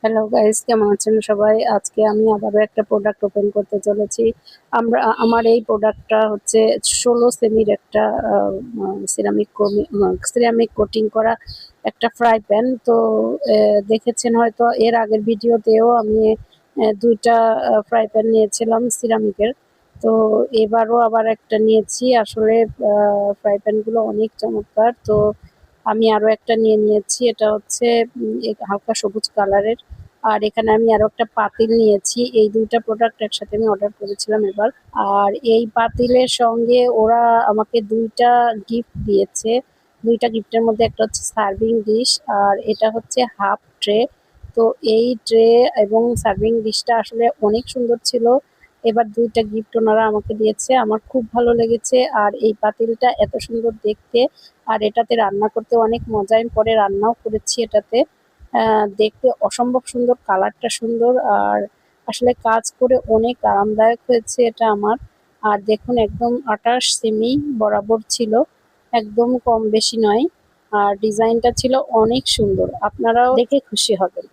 Hello guys, কেমন আছেন সবাই? আজকে আমি আবারও একটা প্রোডাক্ট ওপেন করতে চলেছি। আমার এই প্রোডাক্টটা হচ্ছে ১৬ সেমির একটা সিরামিক কোটিং করা একটা ফ্রাই প্যান। তো দেখেছেন হয়তো এর আগের ভিডিওতেও আমি ২ টা ফ্রাই প্যান নিয়েছিলাম সিরামিকের। তো এবারও আবার একটা নিয়েছি। আসলে ফ্রাই প্যানগুলো অনেক চমৎকার। তো আমি আরো একটা নিয়ে নিয়েছি। এটা হচ্ছে হালকা সবুজ কালারের। আর এখানে আমি আরো একটা পাতিল নিয়েছি। এই ২ টা প্রোডাক্ট একসাথে আমি অর্ডার করেছিলাম এবার। আর এই পাতিলের সঙ্গে ওরা আমাকে ২ টা গিফট দিয়েছে। ২ টা গিফটের মধ্যে একটা হচ্ছে সার্ভিং ডিশ আর এটা হচ্ছে হাফ ট্রে। তো এই ট্রে এবং সার্ভিং ডিশটা আসলে অনেক সুন্দর ছিল। এবার ২ টা গিফট ওনারা আমাকে দিয়েছে। আমার খুব ভালো লেগেছে। আর এই পাতিলটা এত সুন্দর দেখতে। আর এটাতে রান্না করতে অনেক মজা। আমি পরে রান্নাও করেছি এটাতে। দেখতে অসম্ভব সুন্দর, কালারটা সুন্দর। আর আসলে কাজ করে অনেক আরামদায়ক হয়েছে এটা আমার। আর দেখুন একদম ২৮ সেমি বরাবর ছিল, একদম কম বেশি নয়। আর ডিজাইনটা ছিল অনেক সুন্দর, আপনারাও দেখে খুশি হবেন।